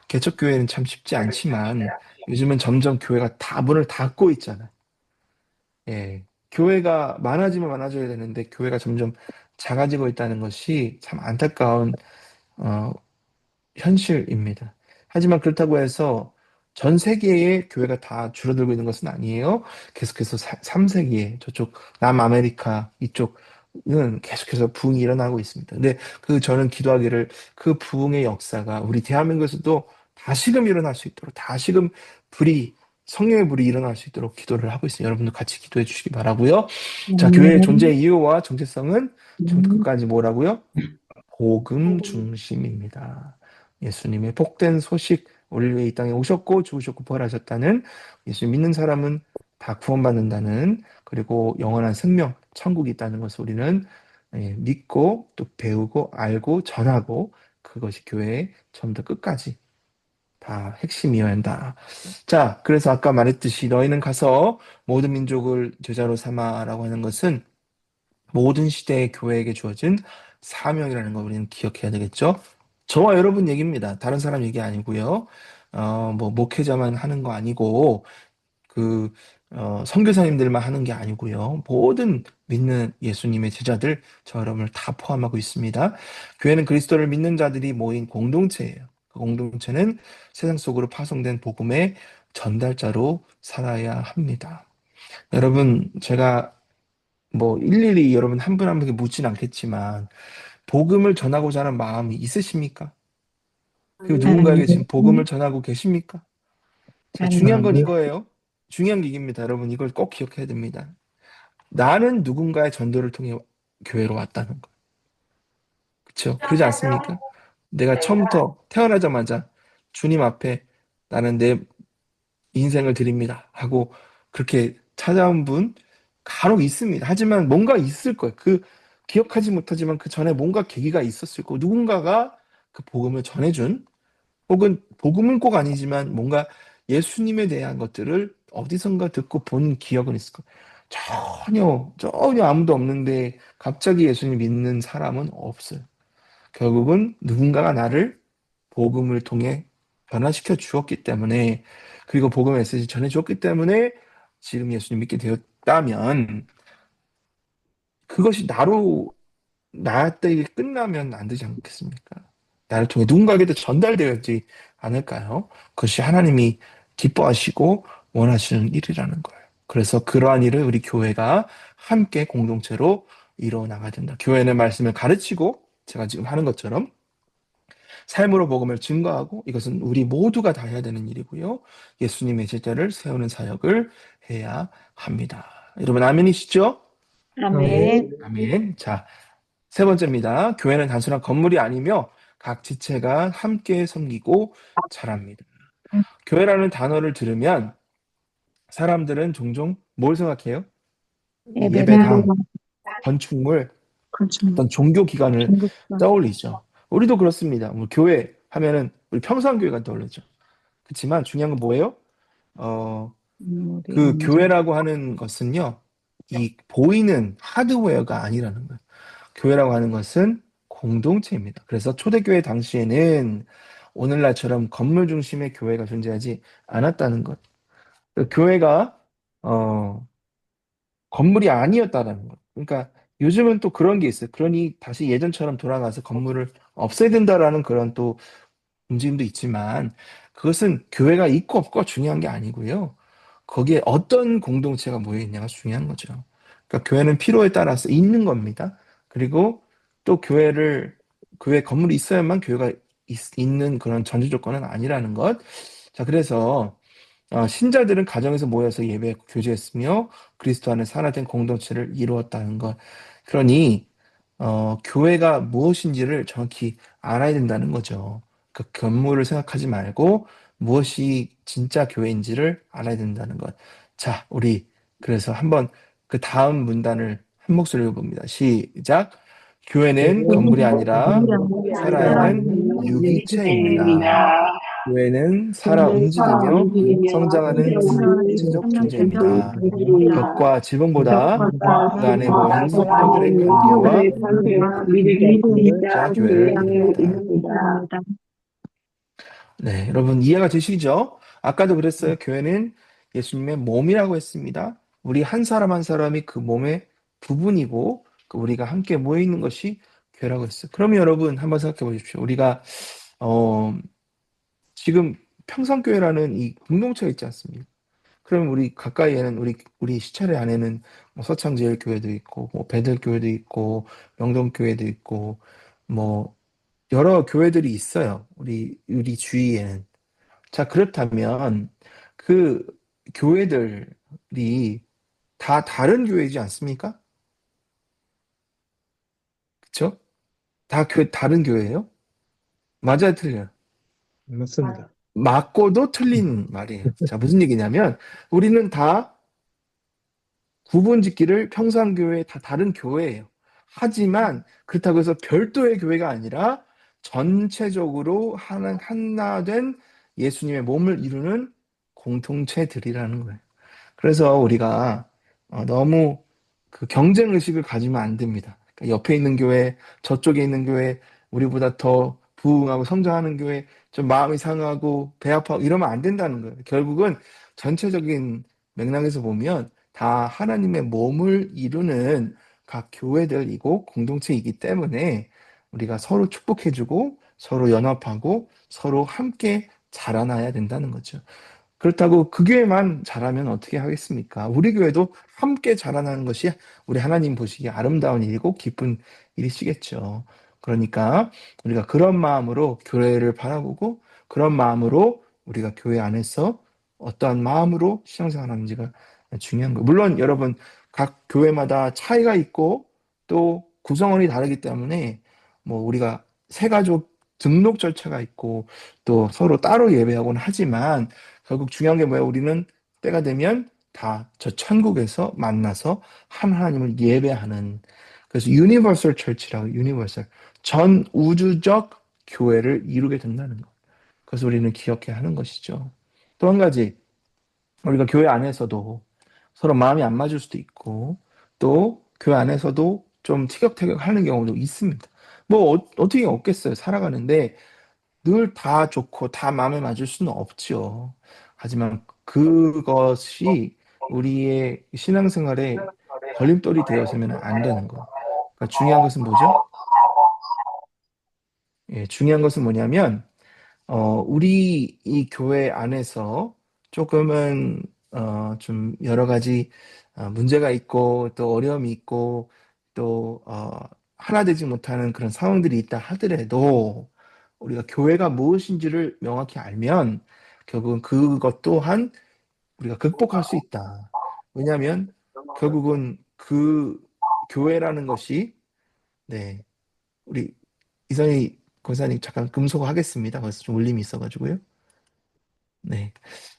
개척교회는 참 쉽지 않지만 요즘은 점점 교회가 다 문을 닫고 있잖아요. 예. 교회가 많아지면 많아져야 되는데 교회가 점점 작아지고 있다는 것이 참 안타까운 어, 현실입니다. 하지만 그렇다고 해서 전 세계의 교회가 다 줄어들고 있는 것은 아니에요. 계속해서 3세기에 저쪽 남아메리카 이쪽은 계속해서 부흥이 일어나고 있습니다. 근데 저는 기도하기를 그 부흥의 역사가 우리 대한민국에서도 다시금 일어날 수 있도록 다시금 성령의 불이 일어날 수 있도록 기도를 하고 있습니다. 여러분도 같이 기도해 주시기 바라고요. 자, 교회의 존재 이유와 정체성은 처음부터 끝까지 뭐라고요? 복음 중심입니다. 예수님의 복된 소식, 우리를 위해 이 땅에 오셨고 죽으셨고 부활하셨다는 예수 믿는 사람은 다 구원받는다는 그리고 영원한 생명, 천국이 있다는 것을 우리는 믿고 또 배우고 알고 전하고 그것이 교회의 처음부터 끝까지 다 핵심이어야 한다. 자, 그래서 아까 말했듯이 너희는 가서 모든 민족을 제자로 삼아라고 하는 것은 모든 시대의 교회에게 주어진 사명이라는 걸 우리는 기억해야 되겠죠. 저와 여러분 얘기입니다. 다른 사람 얘기 아니고요. 뭐 목회자만 하는 거 아니고 그 선교사님들만 하는 게 아니고요. 모든 믿는 예수님의 제자들, 저 여러분을 다 포함하고 있습니다. 교회는 그리스도를 믿는 자들이 모인 공동체예요. 그 공동체는 세상 속으로 파송된 복음의 전달자로 살아야 합니다. 여러분, 제가 뭐 일일이 여러분 한 분 한 분에게 묻진 않겠지만 복음을 전하고자 하는 마음이 있으십니까? 그리고 누군가에게 지금 복음을 전하고 계십니까? 자, 중요한 건 아멘. 이거예요. 중요한 게 이깁니다. 여러분, 이걸 꼭 기억해야 됩니다. 나는 누군가의 전도를 통해 교회로 왔다는 거. 그렇죠? 그러지 않습니까? 내가 처음부터 태어나자마자 주님 앞에 나는 내 인생을 드립니다 하고 그렇게 찾아온 분 간혹 있습니다. 하지만 뭔가 있을 거예요. 그 기억하지 못하지만 그 전에 뭔가 계기가 있었을 거고 누군가가 그 복음을 전해준 혹은 복음은 꼭 아니지만 뭔가 예수님에 대한 것들을 어디선가 듣고 본 기억은 있을 거예요. 전혀 아무도 없는데 갑자기 예수님 믿는 사람은 없어요. 결국은 누군가가 나를 복음을 통해 변화시켜 주었기 때문에 그리고 복음의 메시지 전해 주었기 때문에 지금 예수님 믿게 되었다면 그것이 나한테 끝나면 안 되지 않겠습니까? 나를 통해 누군가에게도 전달되지 않을까요? 그것이 하나님이 기뻐하시고 원하시는 일이라는 거예요. 그래서 그러한 일을 우리 교회가 함께 공동체로 이루어 나가야 된다. 교회는 말씀을 가르치고 제가 지금 하는 것처럼 삶으로 복음을 증거하고 이것은 우리 모두가 다 해야 되는 일이고요. 예수님의 제자를 세우는 사역을 해야 합니다. 여러분 아멘이시죠? 아멘. 아멘. 자, 세 번째입니다. 교회는 단순한 건물이 아니며 각 지체가 함께 섬기고 자랍니다. 교회라는 단어를 들으면 사람들은 종종 뭘 생각해요? 예배당, 예배당. 건축물, 그렇죠. 어떤 종교 기관을 중국과 떠올리죠. 우리도 그렇습니다. 뭐 교회 하면은 우리 평산교회가 떠올리죠. 그렇지만 중요한 건 뭐예요? 어, 우리 그 언제 교회라고 하는 것은요, 이 보이는 하드웨어가 아니라는 거예요. 교회라고 하는 것은 공동체입니다. 그래서 초대교회 당시에는 오늘날처럼 건물 중심의 교회가 존재하지 않았다는 것. 그 교회가 어, 건물이 아니었다는 것. 그러니까 요즘은 또 그런 게 있어요. 그러니 다시 예전처럼 돌아가서 건물을 없애야 된다라는 그런 또 움직임도 있지만 그것은 교회가 있고 없고가 중요한 게 아니고요. 거기에 어떤 공동체가 모여 있냐가 중요한 거죠. 그러니까 교회는 필요에 따라서 있는 겁니다. 그리고 또 교회 건물이 있어야만 교회가 있는 그런 전제 조건은 아니라는 것. 자, 그래서 신자들은 가정에서 모여서 예배 교제했으며 그리스도 안에 하나된 공동체를 이루었다는 것. 그러니 교회가 무엇인지를 정확히 알아야 된다는 거죠. 그 건물을 생각하지 말고 무엇이 진짜 교회인지를 알아야 된다는 것. 자, 우리 그래서 한번 그 다음 문단을 한 목소리로 봅니다. 시작. 교회는 건물이 아니라 살아있는 유기체입니다. 교회는 살아 움직이며 성장하는 생명체적 존재입니다. 벽과 지붕보다 그 안에 모인 성도들의 관계와 믿음이 진짜 교회를 이룹니다. 네, 여러분 이해가 되시죠? 아까도 그랬어요. 교회는 예수님의 몸이라고 했습니다. 우리 한 사람 한 사람이 그 몸의 부분이고 그 우리가 함께 모여 있는 것이 교회라고 했어요. 그러면 여러분 한번 생각해 보십시오. 우리가 어, 지금 평산교회라는 이 공동체가 있지 않습니까? 그럼 우리 가까이에는 우리 시차례 안에는 뭐 서창제일교회도 있고 뭐 배들교회도 있고 명동교회도 있고 뭐 여러 교회들이 있어요. 우리 주위에는. 자, 그렇다면 그 교회들이 다 다른 교회이지 않습니까? 그쵸? 다 다른 교회예요? 맞아요, 틀려요? 맞습니다. 맞고도 틀린 말이에요. 자, 무슨 얘기냐면 우리는 다 구분 짓기를 평산교회 다 다른 교회예요. 하지만 그렇다고 해서 별도의 교회가 아니라 전체적으로 하나 된 예수님의 몸을 이루는 공동체들이라는 거예요. 그래서 우리가 너무 그 경쟁 의식을 가지면 안 됩니다. 그러니까 옆에 있는 교회, 저쪽에 있는 교회, 우리보다 더 부흥하고 성장하는 교회, 좀 마음이 상하고 배 아파하고 이러면 안 된다는 거예요. 결국은 전체적인 맥락에서 보면 다 하나님의 몸을 이루는 각 교회들이고 공동체이기 때문에 우리가 서로 축복해주고 서로 연합하고 서로 함께 자라나야 된다는 거죠. 그렇다고 그 교회만 잘하면 어떻게 하겠습니까? 우리 교회도 함께 자라나는 것이 우리 하나님 보시기에 아름다운 일이고 기쁜 일이시겠죠. 그러니까 우리가 그런 마음으로 교회를 바라보고 그런 마음으로 우리가 교회 안에서 어떠한 마음으로 신앙생활 하는지가 중요한 거예요. 물론 여러분 각 교회마다 차이가 있고 또 구성원이 다르기 때문에 뭐 우리가 새 가족 등록 절차가 있고 또 서로 따로 예배하곤 하지만 결국 중요한 게 뭐예요? 우리는 때가 되면 다 저 천국에서 만나서 한 하나님을 예배하는 그래서 유니버설 철치라고 유니버설 전 우주적 교회를 이루게 된다는 거. 그래서 우리는 기억해야 하는 것이죠. 또 한 가지 우리가 교회 안에서도 서로 마음이 안 맞을 수도 있고 또 교회 안에서도 좀 티격태격 하는 경우도 있습니다. 뭐 어떻게 없겠어요. 살아가는데 늘 다 좋고 다 마음에 맞을 수는 없죠. 하지만 그것이 우리의 신앙생활에 걸림돌이 되어서는 안 되는 거. 그러니까 중요한 것은 뭐죠? 예, 중요한 것은 뭐냐면 우리 이 교회 안에서 조금은 좀 여러 가지 문제가 있고 또 어려움이 있고 또 하나 되지 못하는 그런 상황들이 있다 하더라도 우리가 교회가 무엇인지를 명확히 알면 결국은 그것 또한 우리가 극복할 수 있다. 왜냐하면 결국은 그 교회라는 것이 네 우리 이선희 권사님 잠깐 금속하겠습니다. 거기서 좀 울림이 있어가지고요. 네.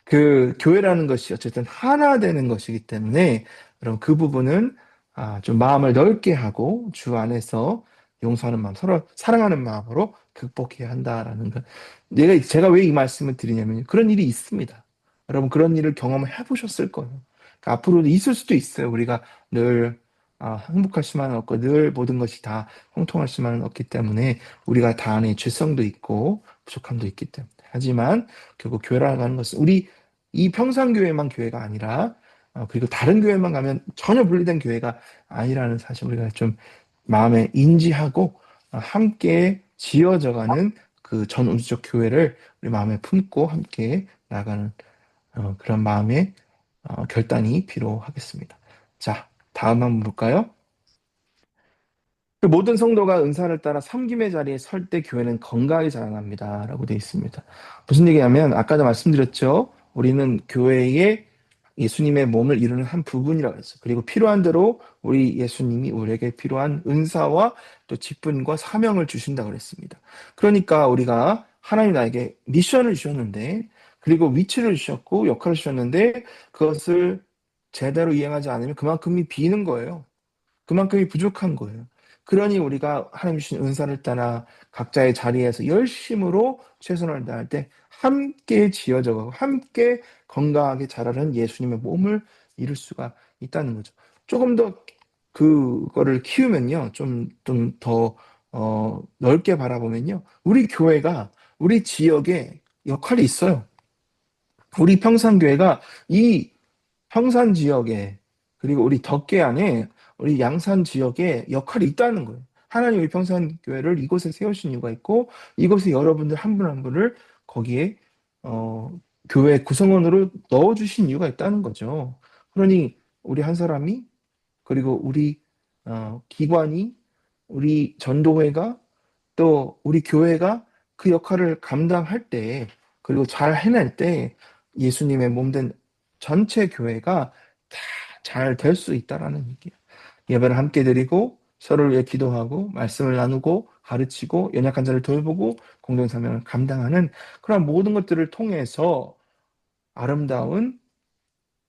그 교회라는 것이 어쨌든 하나 되는 것이기 때문에 그럼 그 부분은 좀 마음을 넓게 하고 주 안에서 용서하는 마음, 서로 사랑하는 마음으로 극복해야 한다라는 것. 제가 왜 이 말씀을 드리냐면 그런 일이 있습니다. 여러분 그런 일을 경험해 보셨을 거예요. 그러니까 앞으로도 있을 수도 있어요. 우리가 늘 행복할 수만은 없고 늘 모든 것이 다 형통할 수만은 없기 때문에 우리가 다 안에 죄성도 있고 부족함도 있기 때문에. 하지만 결국 교회라고 하는 것은 우리 이 평산교회만 교회가 아니라 그리고 다른 교회만 가면 전혀 분리된 교회가 아니라는 사실 우리가 좀 마음에 인지하고 함께 지어져가는 그 전우주적 교회를 우리 마음에 품고 함께 나가는 그런 마음의 결단이 필요하겠습니다. 자, 다음 한번 볼까요? 그 모든 성도가 은사를 따라 섬김의 자리에 설 때 교회는 건강하게 자라납니다. 라고 되어 있습니다. 무슨 얘기냐면, 아까도 말씀드렸죠. 우리는 교회의 예수님의 몸을 이루는 한 부분이라고 했어요. 그리고 필요한 대로 우리 예수님이 우리에게 필요한 은사와 또 직분과 사명을 주신다고 그랬습니다. 그러니까 우리가 하나님 나에게 미션을 주셨는데, 그리고 위치를 주셨고 역할을 주셨는데, 그것을 제대로 이행하지 않으면 그만큼이 비는 거예요. 그만큼이 부족한 거예요. 그러니 우리가 하나님 주신 은사를 따라 각자의 자리에서 열심으로 최선을 다할 때 함께 지어져 가고 함께 건강하게 자라는 예수님의 몸을 이룰 수가 있다는 거죠. 조금 더 그거를 키우면요. 좀 더 넓게 바라보면요. 우리 교회가 우리 지역에 역할이 있어요. 우리 평산교회가 이 평산 지역에 그리고 우리 덕계 안에 우리 양산 지역에 역할이 있다는 거예요. 하나님 우리 평산교회를 이곳에 세우신 이유가 있고 이곳에 여러분들 한 분 한 분을 거기에 교회 구성원으로 넣어주신 이유가 있다는 거죠. 그러니 우리 한 사람이 그리고 우리 기관이 우리 전도회가 또 우리 교회가 그 역할을 감당할 때 그리고 잘 해낼 때 예수님의 몸된 전체 교회가 다 잘 될 수 있다라는 얘기예요. 예배를 함께 드리고 서로를 위해 기도하고 말씀을 나누고 가르치고 연약한 자를 돌보고 공동 사명을 감당하는 그런 모든 것들을 통해서 아름다운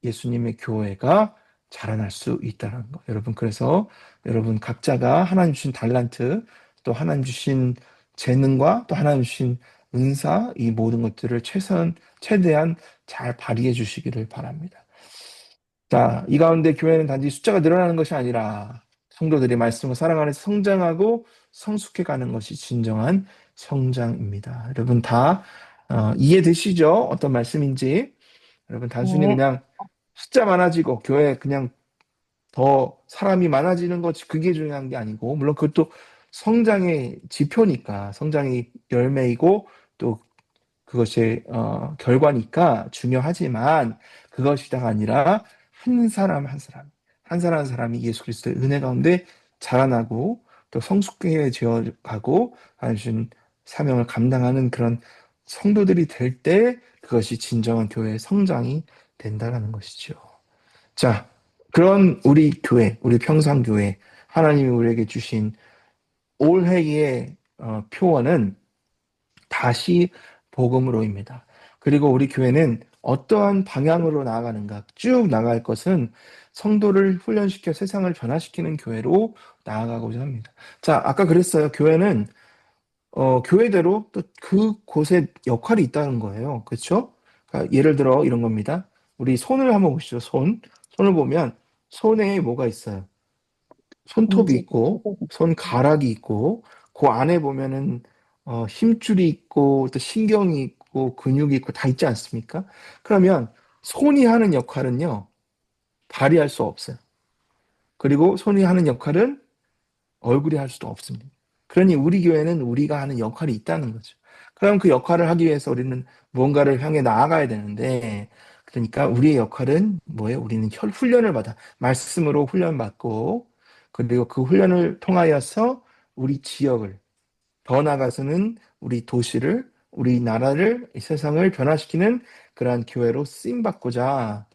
예수님의 교회가 자라날 수 있다는 거. 여러분 그래서 여러분 각자가 하나님 주신 달란트 또 하나님 주신 재능과 또 하나님 주신 은사 이 모든 것들을 최대한 잘 발휘해 주시기를 바랍니다. 자, 이 가운데 교회는 단지 숫자가 늘어나는 것이 아니라 성도들이 말씀과 사랑 안에서 성장하고 성숙해가는 것이 진정한 성장입니다. 여러분 다 이해되시죠? 어떤 말씀인지. 여러분 단순히 네. 그냥 숫자 많아지고 교회 그냥 더 사람이 많아지는 것 그게 중요한 게 아니고 물론 그것도 성장의 지표니까 성장의 열매이고 또 그것이 결과니까 중요하지만 그것이 다가 아니라 한 사람 한 사람 한 사람 한 사람이 예수 그리스도의 은혜 가운데 자라나고 또 성숙해져 가고 하신 사명을 감당하는 그런 성도들이 될 때 그것이 진정한 교회의 성장이 된다라는 것이죠. 자, 그런 우리 교회, 우리 평상교회, 하나님이 우리에게 주신 올해의 표어는 다시 복음으로입니다. 그리고 우리 교회는 어떠한 방향으로 나아가는가, 쭉 나아갈 것은 성도를 훈련시켜 세상을 변화시키는 교회로 나아가고자 합니다. 자, 아까 그랬어요. 교회는 교회대로 또 그곳에 역할이 있다는 거예요. 그렇죠? 그러니까 예를 들어 이런 겁니다. 우리 손을 한번 보시죠. 손을 보면 손에 뭐가 있어요? 손톱이 문제. 있고 손가락이 있고 그 안에 보면은 힘줄이 있고 또 신경이 있고 근육이 있고 다 있지 않습니까? 그러면 손이 하는 역할은요. 발이 할 수 없어요. 그리고 손이 하는 역할은 얼굴이 할 수도 없습니다. 그러니 우리 교회는 우리가 하는 역할이 있다는 거죠. 그럼 그 역할을 하기 위해서 우리는 무언가를 향해 나아가야 되는데, 그러니까 우리의 역할은 뭐예요? 우리는 훈련을 받아. 말씀으로 훈련받고, 그리고 그 훈련을 통하여서 우리 지역을, 더 나아가서는 우리 도시를, 우리나라를, 이 세상을 변화시키는 그러한 교회로 쓰임받고자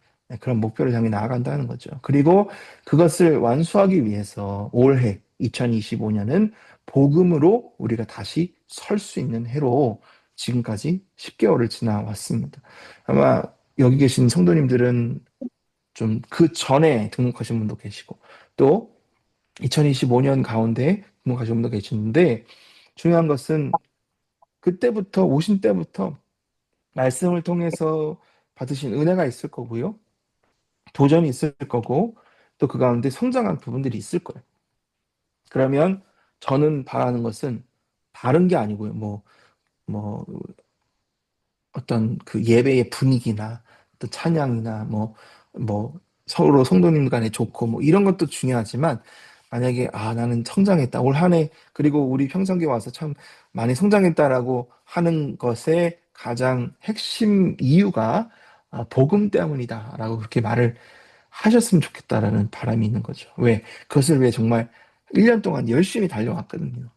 그런 목표를 향해 나아간다는 거죠. 그리고 그것을 완수하기 위해서 올해 2025년은 복음으로 우리가 다시 설 수 있는 해로 지금까지 10개월을 지나왔습니다. 아마 여기 계신 성도님들은 좀 그 전에 등록하신 분도 계시고 또 2025년 가운데 등록하신 분도 계시는데 중요한 것은 그때부터 오신 때부터 말씀을 통해서 받으신 은혜가 있을 거고요. 도전이 있을 거고 또 그 가운데 성장한 부분들이 있을 거예요. 그러면 저는 바라는 것은 다른 게 아니고요. 뭐 어떤 그 예배의 분위기나 또 찬양이나 뭐 서로 성도님 간에 좋고 뭐 이런 것도 중요하지만 만약에 나는 성장했다 올 한 해 그리고 우리 평성교회 와서 참 많이 성장했다라고 하는 것의 가장 핵심 이유가 복음 때문이다라고 그렇게 말을 하셨으면 좋겠다라는 바람이 있는 거죠. 왜? 그것을 왜 정말 1년 동안 열심히 달려왔거든요.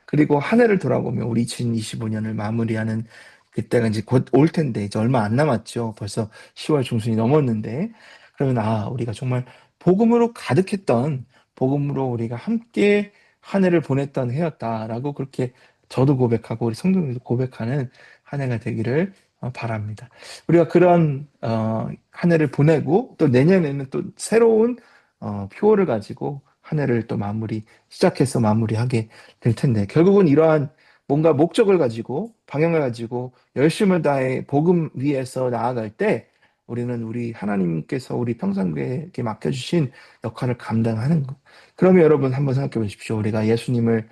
그리고 한 해를 돌아보면 우리 2025년을 마무리하는 그때가 이제 곧 올 텐데 이제 얼마 안 남았죠. 벌써 10월 중순이 넘었는데 그러면 우리가 정말 복음으로 가득했던 복음으로 우리가 함께 한 해를 보냈던 해였다라고 그렇게 저도 고백하고 우리 성도님도 고백하는 한 해가 되기를 바랍니다. 우리가 그런 한 해를 보내고 또 내년에는 또 새로운 표어를 가지고 한 해를 또 시작해서 마무리하게 될 텐데 결국은 이러한 뭔가 목적을 가지고 방향을 가지고 열심을 다해 복음 위에서 나아갈 때 우리는 우리 하나님께서 우리 평상교회에 맡겨주신 역할을 감당하는 것. 그러면 여러분 한번 생각해 보십시오. 우리가 예수님을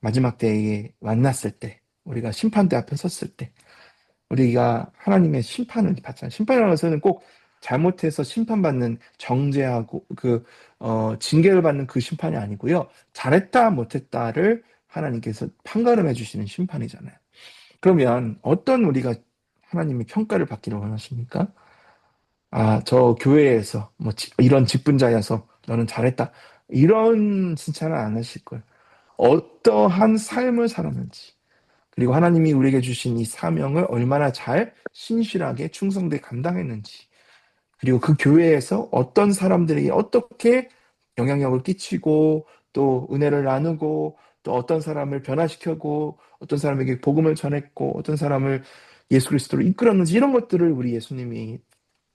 마지막 때에 만났을 때, 우리가 심판대 앞에 섰을 때, 우리가 하나님의 심판을 받잖아요. 심판이라는 것은 꼭 잘못해서 심판받는 정죄하고 징계를 받는 그 심판이 아니고요. 잘했다 못했다를 하나님께서 판가름해 주시는 심판이잖아요. 그러면 어떤 우리가 하나님의 평가를 받기를 원하십니까? 저 교회에서 이런 직분자여서 너는 잘했다. 이런 칭찬은 안 하실 거예요. 어떠한 삶을 살았는지, 그리고 하나님이 우리에게 주신 이 사명을 얼마나 잘 신실하게 충성되게 감당했는지, 그리고 그 교회에서 어떤 사람들에게 어떻게 영향력을 끼치고 또 은혜를 나누고 또 어떤 사람을 변화시켰고 어떤 사람에게 복음을 전했고 어떤 사람을 예수 그리스도로 이끌었는지 이런 것들을 우리 예수님이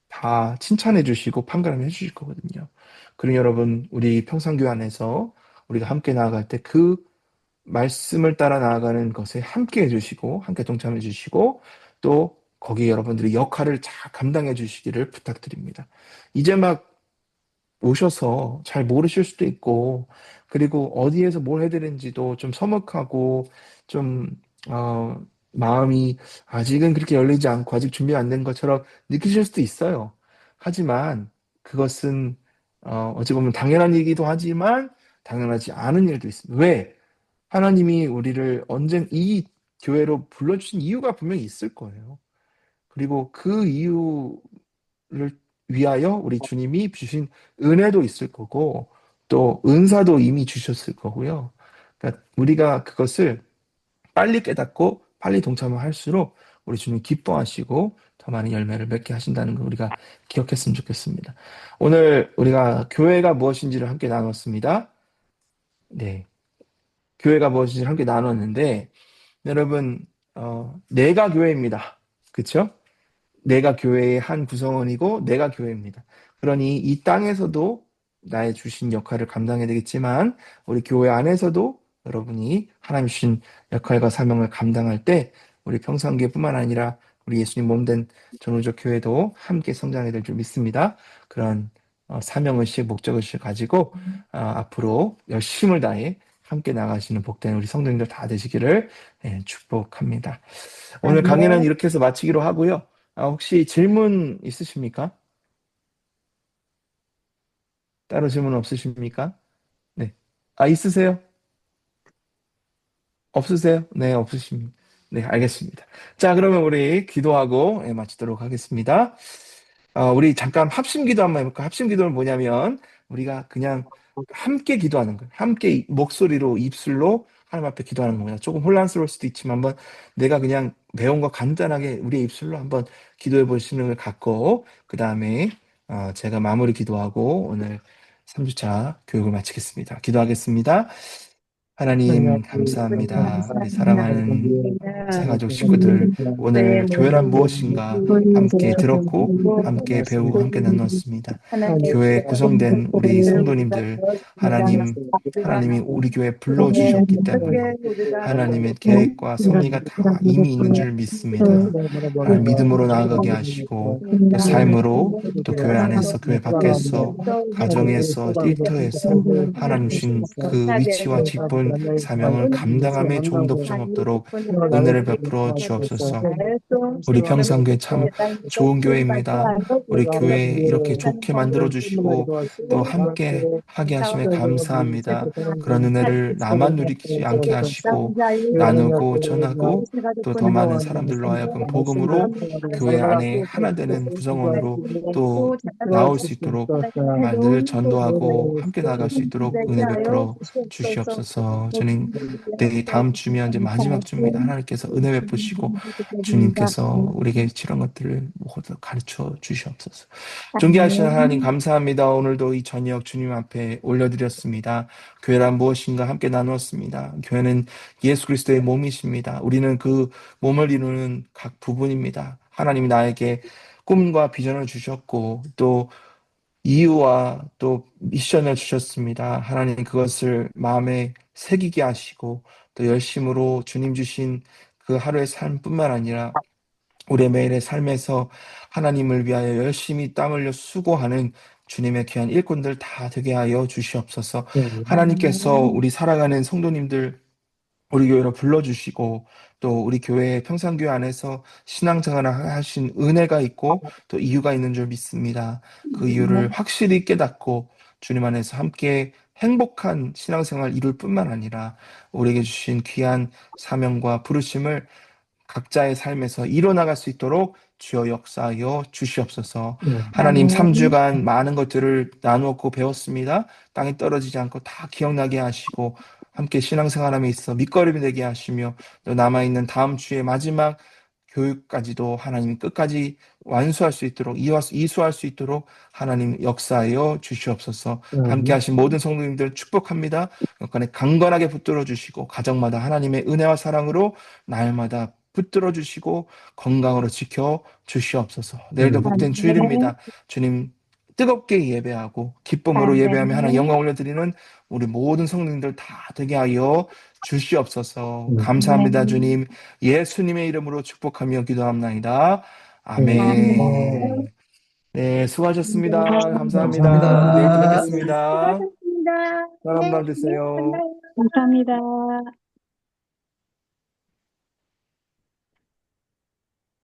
다 칭찬해 주시고 판가름해 주실 거거든요. 그러니 여러분 우리 평상교 안에서 우리가 함께 나아갈 때 그 말씀을 따라 나아가는 것에 함께 해주시고 함께 동참해 주시고 또 거기에 여러분들이 역할을 잘 감당해 주시기를 부탁드립니다. 이제 막 오셔서 잘 모르실 수도 있고, 그리고 어디에서 뭘 해드는지도 좀 서먹하고, 좀, 어, 마음이 아직은 그렇게 열리지 않고 아직 준비가 안 된 것처럼 느끼실 수도 있어요. 하지만 그것은, 어찌 보면 당연한 일이기도 하지만 당연하지 않은 일도 있습니다. 왜? 하나님이 우리를 언젠 이 교회로 불러주신 이유가 분명히 있을 거예요. 그리고 그 이유를 위하여 우리 주님이 주신 은혜도 있을 거고, 또 은사도 이미 주셨을 거고요. 그러니까 우리가 그것을 빨리 깨닫고 빨리 동참을 할수록 우리 주님 기뻐하시고 더 많은 열매를 맺게 하신다는 거 우리가 기억했으면 좋겠습니다. 오늘 우리가 교회가 무엇인지를 함께 나눴습니다. 네. 교회가 무엇인지를 함께 나눴는데, 여러분, 내가 교회입니다. 그쵸? 내가 교회의 한 구성원이고 내가 교회입니다. 그러니 이 땅에서도 나의 주신 역할을 감당해야 되겠지만 우리 교회 안에서도 여러분이 하나님 주신 역할과 사명을 감당할 때 우리 평산교회뿐만 아니라 우리 예수님 몸된 전우적 교회도 함께 성장해야 될 줄 믿습니다. 그런 사명의식, 목적의식을 가지고 앞으로 열심을 다해 함께 나가시는 복된 우리 성도님들 다 되시기를 축복합니다. 오늘 강의는 아멘. 이렇게 해서 마치기로 하고요. 혹시 질문 있으십니까? 따로 질문 없으십니까? 네. 있으세요? 없으세요? 네, 없으십니다. 네, 알겠습니다. 자, 그러면 우리 기도하고 마치도록 하겠습니다. 우리 잠깐 합심 기도 한번 해볼까? 합심 기도는 뭐냐면, 우리가 그냥 함께 기도하는 거예요. 함께 목소리로, 입술로 하나님 앞에 기도하는 겁니다. 조금 혼란스러울 수도 있지만, 한번 내가 그냥 배운 거 간단하게 우리의 입술로 한번 기도해 보시는 걸 갖고, 그 다음에 제가 마무리 기도하고 오늘 3주차 교육을 마치겠습니다. 기도하겠습니다. 하나님, 감사합니다. 우리 사랑하는 새가족 식구들, 오늘 교회란 무엇인가 함께 들었고, 함께 배우고, 함께 나눴습니다. 교회에 구성된 우리 성도님들, 하나님이 우리 교회에 불러주셨기 때문에 하나님의 계획과 섭리가 다 이미 있는 줄 믿습니다. 하나님 믿음으로 나아가게 하시고, 또 삶으로, 또 교회 안에서, 교회 밖에서, 가정에서, 일터에서 하나님 주신 그 위치와 직분, 사명을 감당함에 조금 더 부정 없도록 은혜를 베풀어 주옵소서. 우리 평상교회 참 좋은 교회입니다. 우리 교회 이렇게 좋게 만들어 주시고 또 함께 하게 하심에 감사합니다. 그런 은혜를 나만 누리지 않게 하시고 나누고 전하고 또 더 많은 사람들로 하여금 복음으로 교회 안에 하나 되는 구성원으로 또 나올 수 있도록 정말 늘 전도하고 함께 나아갈 수 있도록 은혜 베풀어 주시옵소서. 저는 다음 주면 이제 마지막 주입니다. 하나님께서 은혜 베푸시고 주님께서 우리에게 이런 것들을 모두 가르쳐 주시옵소서. 존귀하신 하나님 감사합니다. 오늘도 이 저녁 주님 앞에 올려드렸습니다. 교회란 무엇인가 함께 나누었습니다. 교회는 예수 그리스도의 몸이십니다. 우리는 그 몸을 이루는 각 부분입니다. 하나님이 나에게 꿈과 비전을 주셨고 또 이유와 또 미션을 주셨습니다. 하나님 그것을 마음에 새기게 하시고 또 열심으로 주님 주신 그 하루의 삶뿐만 아니라 우리의 매일의 삶에서 하나님을 위하여 열심히 땀 흘려 수고하는 주님의 귀한 일꾼들 다 되게 하여 주시옵소서. 하나님께서 우리 살아가는 성도님들 우리 교회로 불러주시고 또 우리 교회 평산교회 안에서 신앙생활을 하신 은혜가 있고 또 이유가 있는 줄 믿습니다. 그 이유를 확실히 깨닫고 주님 안에서 함께 행복한 신앙생활 이룰 뿐만 아니라 우리에게 주신 귀한 사명과 부르심을 각자의 삶에서 이뤄나갈 수 있도록 주여 역사하여 주시옵소서. 하나님 3주간 많은 것들을 나누었고 배웠습니다. 땅에 떨어지지 않고 다 기억나게 하시고 함께 신앙생활함에 있어 밑거름이 되게 하시며 또 남아있는 다음 주의 마지막 교육까지도 하나님 끝까지 완수할 수 있도록 이수할 수 있도록 하나님 역사하여 주시옵소서. 함께 하신 모든 성도님들 축복합니다. 여건에 강건하게 붙들어 주시고 가정마다 하나님의 은혜와 사랑으로 날마다 붙들어 주시고 건강으로 지켜 주시옵소서. 내일도 복된 주일입니다. 주님 뜨겁게 예배하고 기쁨으로 예배하며 하나님 영광 올려드리는 우리 모든 성도님들 다 되게 하여 주시옵소서. 감사합니다, 주님. 예수님의 이름으로 축복하며 기도합나이다. 아멘. 네, 수고하셨습니다. 감사합니다. 내일 또 감사합니다. 뵙겠습니다. 수고하셨습니다. 편한 네, 밤 네, 되세요. 만나요. 감사합니다.